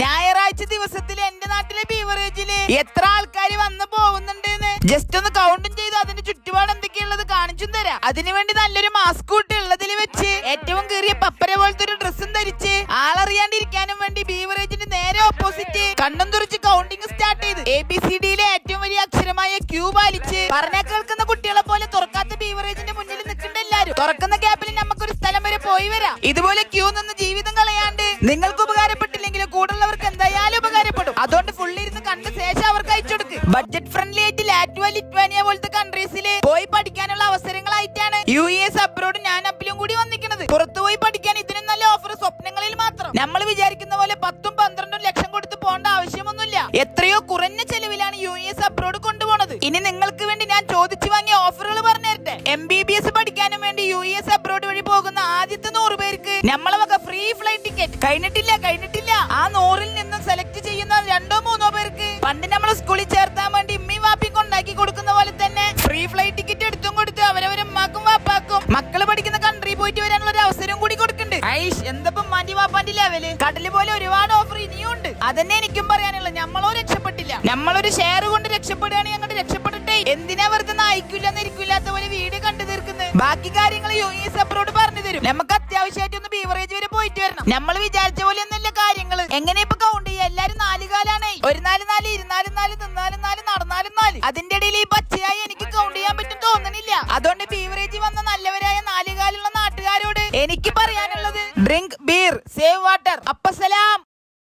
ഞായറാഴ്ച ദിവസത്തിൽ എന്റെ നാട്ടിലെ ബീവറേജില് എത്ര ആൾക്കാർ വന്നു പോകുന്നുണ്ടെന്ന് ജസ്റ്റ് ഒന്ന് കൗണ്ടും ചെയ്ത് അതിന്റെ ചുറ്റുപാട് എന്തൊക്കെയുള്ളത് കാണിച്ചും തരാം. അതിനുവേണ്ടി നല്ലൊരു മാസ്ക് കൂട്ടി ഉള്ളതിൽ വെച്ച് ഏറ്റവും കീറിയ പപ്പര പോലത്തെ ഒരു ഡ്രസ്സും ധരിച്ച് ആളറിയാണ്ടിരിക്കാനും വേണ്ടി ബീവറേജിന്റെ നേരെ ഓപ്പോസിറ്റ് കണ്ണും തുറച്ച് കൗണ്ടിങ് സ്റ്റാർട്ട് ചെയ്ത് ABCDയിലെ ഏറ്റവും വലിയ അക്ഷരമായ ക്യൂ പാലിച്ച് പറഞ്ഞാൽ കേൾക്കുന്ന കുട്ടികളെ പോലെ തുറക്കാത്ത ബീവറേജിന്റെ മുന്നിൽ നിൽക്കേണ്ട എല്ലാരും തുറക്കുന്ന ഗ്യാപ്പിൽ നമുക്കൊരു സ്ഥലം വരെ പോയി വരാം. ഇതുപോലെ ക്യൂ നിന്ന് ജീവിതം കളയാണ്ട് നിങ്ങൾക്ക് ഉപകാരപ്പെട്ടില്ലെങ്കിലും കൂടുതലുള്ളവർക്ക് എന്തായാലും ഉപകാരപ്പെടും. അതുകൊണ്ട് ഫുള്ളി ഇരുന്ന് കണ്ട ശേഷം അവർക്ക് അയച്ചു കൊടുക്ക്. ബഡ്ജറ്റ് ഫ്രണ്ട്ലി ആയിട്ട് ലാറ്റ്വിയ ലിത്വാനിയ പോലത്തെ കൺട്രീസില് പോയി പഠിക്കാനുള്ള അവസരങ്ങളായിട്ടാണ് US അബ്രോഡ് ഞാൻ അപ്പിലും കൂടി വന്നിരിക്കുന്നത്. പുറത്തുപോയി പഠിക്കാൻ ഇതിനും നല്ല ഓഫർ സ്വപ്നങ്ങളിൽ മാത്രം. നമ്മൾ വിചാരിക്കുന്ന പോലെ 10-12 ലക്ഷം കൊടുത്ത് പോകേണ്ട ആവശ്യമൊന്നുമില്ല. എത്രയോ കുറഞ്ഞ ചെലവിലാണ് US അബ്രോഡ് കൊണ്ടുപോകുന്നത്. ഇനി നിങ്ങൾക്ക് വേണ്ടി ഞാൻ ചോദിച്ചു വാങ്ങിയ ഓഫറുകൾ പറഞ്ഞു തരട്ടെ. MBBS പഠിക്കാനും വേണ്ടി US അബ്രോഡ് വഴി പോകുന്ന ആദ്യത്തെ 100 പേർക്ക് നമ്മളെ വക ഫ്രീ ഫ്ലൈറ്റ് ടിക്കറ്റ്. കഴിഞ്ഞിട്ടില്ല. ആ 100-ൽ നിന്ന് സെലക്ട് ചെയ്യുന്ന 2-3 പേർക്ക് പണ്ട് നമ്മളെ സ്കൂളിൽ ചേർത്താൻ വേണ്ടി ഇമ്മി വാപ്പി കൊണ്ടാക്കി കൊടുക്കുന്ന പോലെ തന്നെ ഫ്രീ ഫ്ലൈറ്റ് ടിക്കറ്റ് എടുത്തും കൊടുത്ത് അവരവരും ഉമ്മാക്കും വാപ്പാക്കും മക്കള് പഠിക്കുന്ന കൺട്രി പോയിട്ട് വരാനുള്ള ഒരു അവസരം കൂടി കൊടുക്കുന്നുണ്ട്. ഐഷ് എന്തപ്പം മാറ്റി വാപ്പാന്റെ ലെവല്. കടല് പോലെ ഒരുപാട് ഓഫർ ഇനിയും ഉണ്ട്. അതന്നെ എനിക്കും പറയാനുള്ളത്. നമ്മളോ രക്ഷപ്പെട്ടില്ല. നമ്മളൊരു ഷെയർ കൊണ്ട് രക്ഷപ്പെടുകയാണെങ്കിൽ അങ്ങോട്ട് രക്ഷപ്പെടട്ടെ. എന്തിനാ വെറുതെ നായിക്കില്ലാത്ത പോലെ വീട് കണ്ടു തീർക്കുന്നത്. ബാക്കി കാര്യങ്ങൾ US അബ്രോഡ് പറഞ്ഞു തരും. നമുക്ക് അത്യാവശ്യമായിട്ട് ഒന്ന് ബീവറേജ് വരെ പോയിട്ട് വരണം. നമ്മൾ വിചാരിച്ച പോലെ ഒന്നല്ല കാര്യങ്ങള്. എങ്ങനെ ഇപ്പൊ കൗണ്ട് ചെയ്യാം? എല്ലാരും 4 കാലാണ്. ഒരു 4 ഇരുന്നാലും 4 തിന്നാലും 4 നടന്നാലും 4. അതിന്റെ ഇടയിൽ ഈ പച്ചയായി എനിക്ക് കൗണ്ട് ചെയ്യാൻ പറ്റും തോന്നണില്ല. അതുകൊണ്ട് ബീവറേജ് വന്ന നല്ലവരായ 4 കാലുള്ള നാട്ടുകാരോട് എനിക്ക്